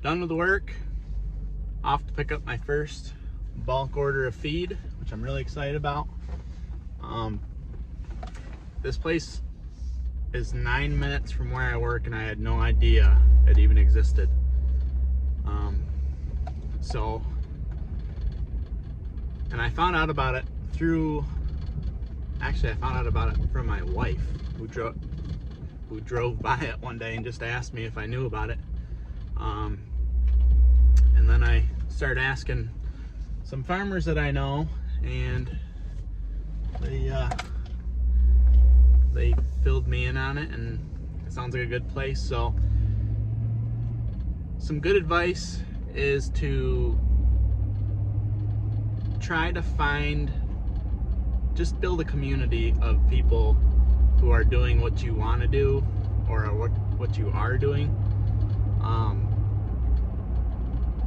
done with the work. Off to pick up my first bulk order of feed, which I'm really excited about. This place is 9 minutes from where I work, and I had no idea it even existed. And I found out about it I found out about it from my wife, who drove by it one day and just asked me if I knew about it. And then I started asking some farmers that I know, and they filled me in on it, and it sounds like a good place. So some good advice is to try to just build a community of people who are doing what you want to do, or what you are doing.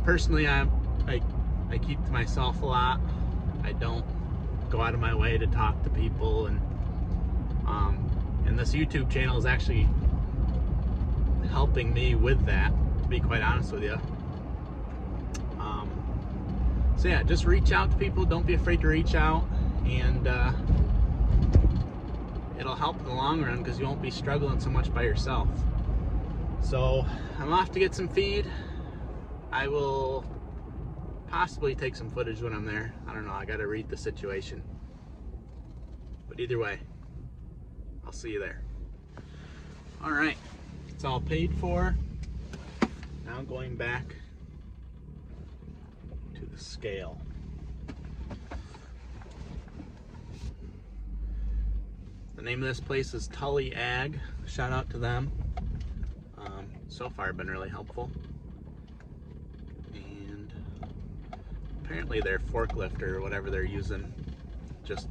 Personally, I keep to myself a lot. I don't go out of my way to talk to people, and this YouTube channel is actually helping me with that, to be quite honest with you. So yeah, just reach out to people. Don't be afraid to reach out, and it'll help in the long run, because you won't be struggling so much by yourself. So I'm off to get some feed. I will possibly take some footage when I'm there. I don't know, I gotta read the situation. But either way, I'll see you there. All right, it's all paid for. Now going back to the scale. The name of this place is Tully Ag. Shout out to them. So far been really helpful. And apparently their forklift or whatever they're using just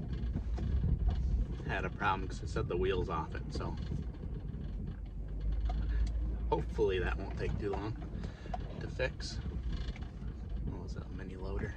had a problem, because it said the wheel's off it. So hopefully that won't take too long to fix. What was that, a mini loader?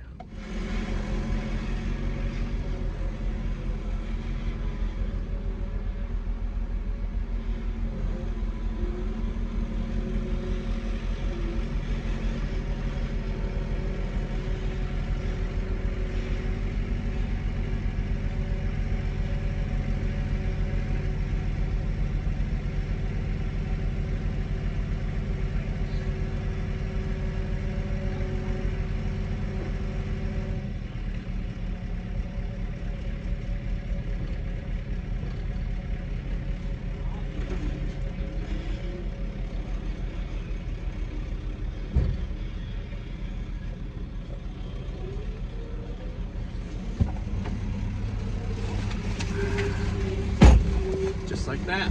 Just like that.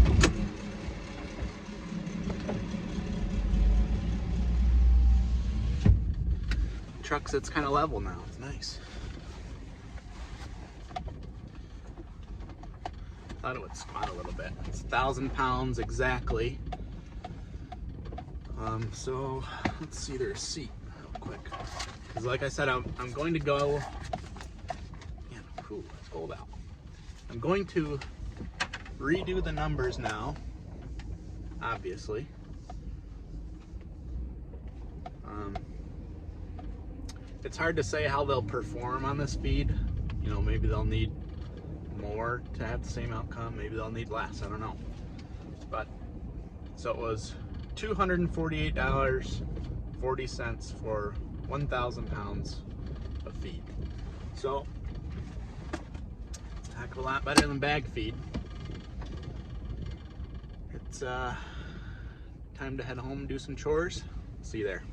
Truck sits kind of level now. It's nice. Thought it would squat a little bit. It's 1,000 pounds exactly. So let's see the receipt real quick. Because like I said, I'm going to go. Man, ooh, it's cold out. I'm going to redo the numbers now, obviously. It's hard to say how they'll perform on this feed. You know, maybe they'll need more to have the same outcome. Maybe they'll need less. I don't know. But so it was $248.40 for 1,000 pounds of feed. So it's a heck of a lot better than bag feed. It's time to head home and do some chores. See you there.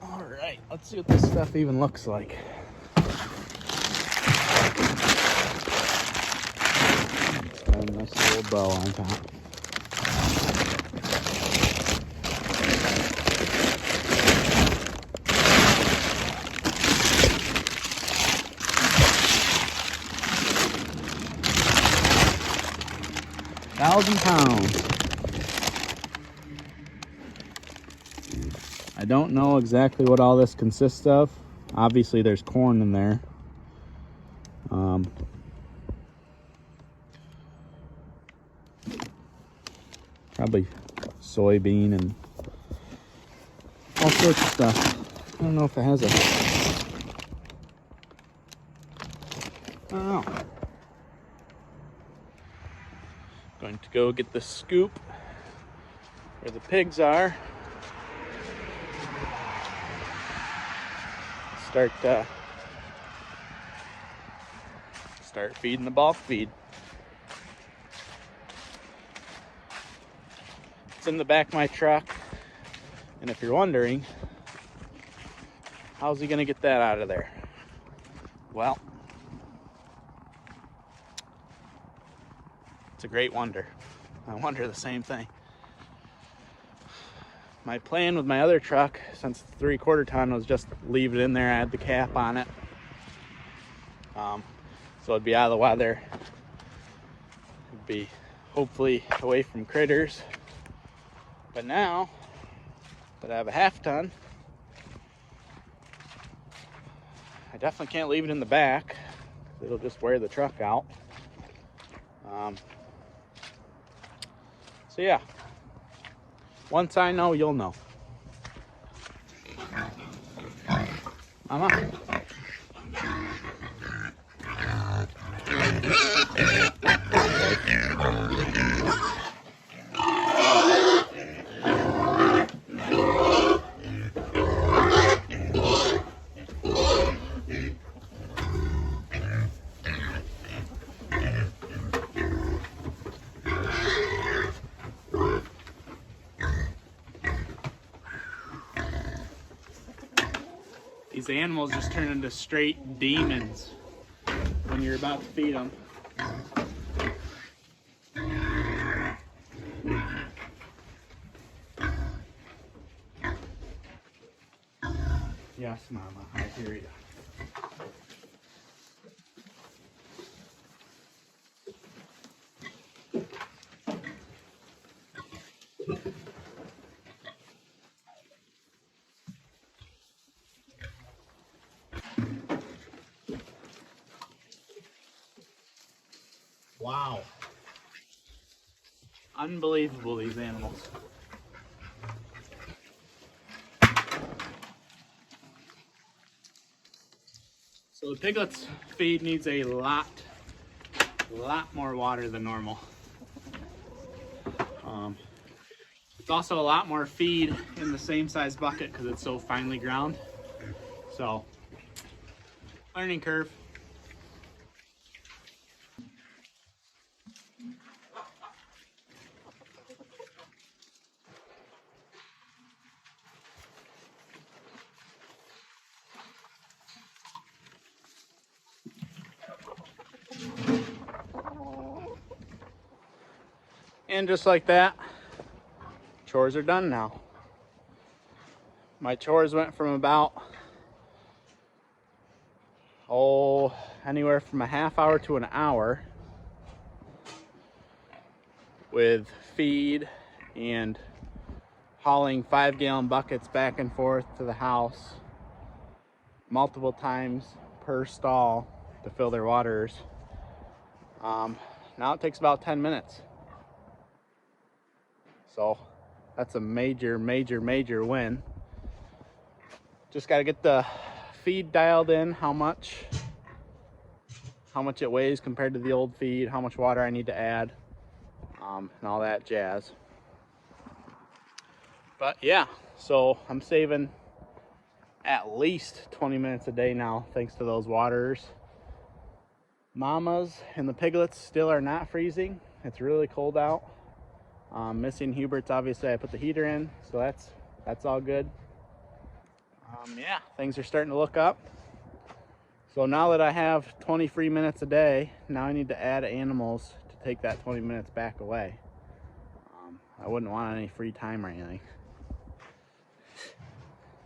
All right, let's see what this stuff even looks like. It's got a nice little bow on top. £1,000. I don't know exactly what all this consists of. Obviously there's corn in there. Probably soybean and all sorts of stuff. I don't know if it has a... I don't know. Going to go get the scoop where the pigs are. Start feeding the bulk feed. It's in the back of my truck, and if you're wondering, how's he gonna get that out of there? Well, it's a great wonder. I wonder the same thing. My plan with my other truck, since it's 3/4 ton, was just leave it in there, add the cap on it. So it'd be out of the weather. It'd be hopefully away from critters. But now that I have a 1/2 ton, I definitely can't leave it in the back. It'll just wear the truck out. So yeah, once I know, you'll know. Mama. These animals just turn into straight demons when you're about to feed them. Yes, Mama, I hear you. Wow. Unbelievable, these animals. So the piglets' feed needs a lot more water than normal. It's also a lot more feed in the same size bucket because it's so finely ground. So, learning curve. And just like that, chores are done now. My chores went from about, anywhere from a 1/2 hour to an hour with feed and hauling 5-gallon buckets back and forth to the house multiple times per stall to fill their waters. Now it takes about 10 minutes. So that's a major win. Just got to get the feed dialed in, how much it weighs compared to the old feed, how much water I need to add, and all that jazz. But yeah, so I'm saving at least 20 minutes a day now thanks to those waters. Mamas and the piglets still are not freezing. It's really cold out. Missing Hubert's, obviously I put the heater in, so that's all good. Yeah, things are starting to look up. So now that I have 20 free minutes a day, now I need to add animals to take that 20 minutes back away. I wouldn't want any free time or anything.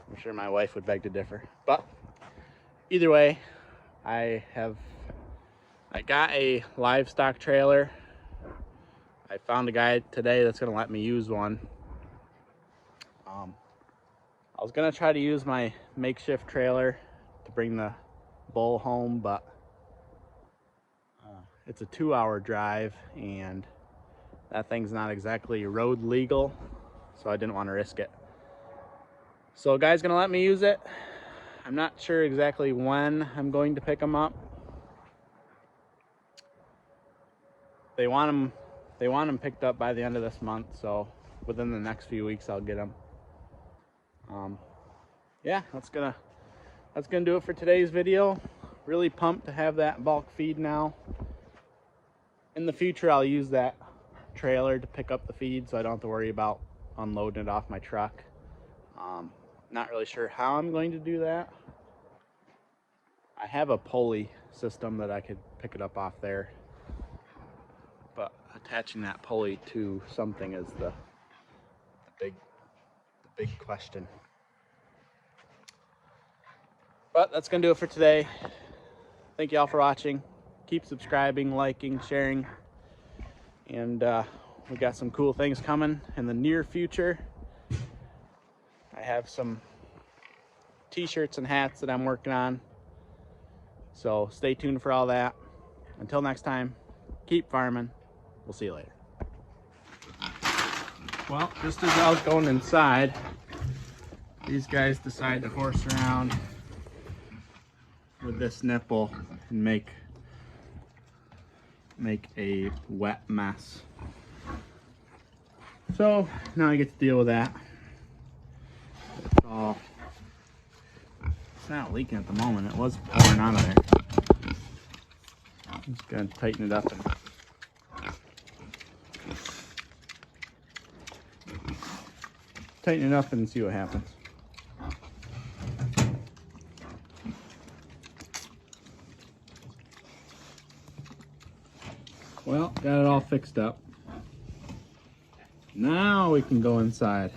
I'm sure my wife would beg to differ. But either way, I got a livestock trailer. I found a guy today that's gonna let me use one. I was gonna try to use my makeshift trailer to bring the bull home, but it's a 2-hour drive and that thing's not exactly road legal. so I didn't want to risk it. So a guy's gonna let me use it. I'm not sure exactly when I'm going to pick them up. They want them picked up by the end of this month, so within the next few weeks I'll get them. Yeah, that's gonna do it for today's video. Really pumped to have that bulk feed now. In the future, I'll use that trailer to pick up the feed, so I don't have to worry about unloading it off my truck. Not really sure how I'm going to do that. I have a pulley system that I could pick it up off there, but attaching that pulley to something is the big question. But that's gonna do it for today. Thank you all for watching. Keep subscribing, liking, sharing, and we got some cool things coming in the near future. I have some t-shirts and hats that I'm working on, so stay tuned for all that. Until next time, keep farming. We'll see you later. Well, just as I was going inside, these guys decided to horse around with this nipple and make a wet mess. So now I get to deal with that. It's not leaking at the moment. It was pouring out of there. I'm just gonna tighten it up and see what happens. Well, got it all fixed up. Now we can go inside.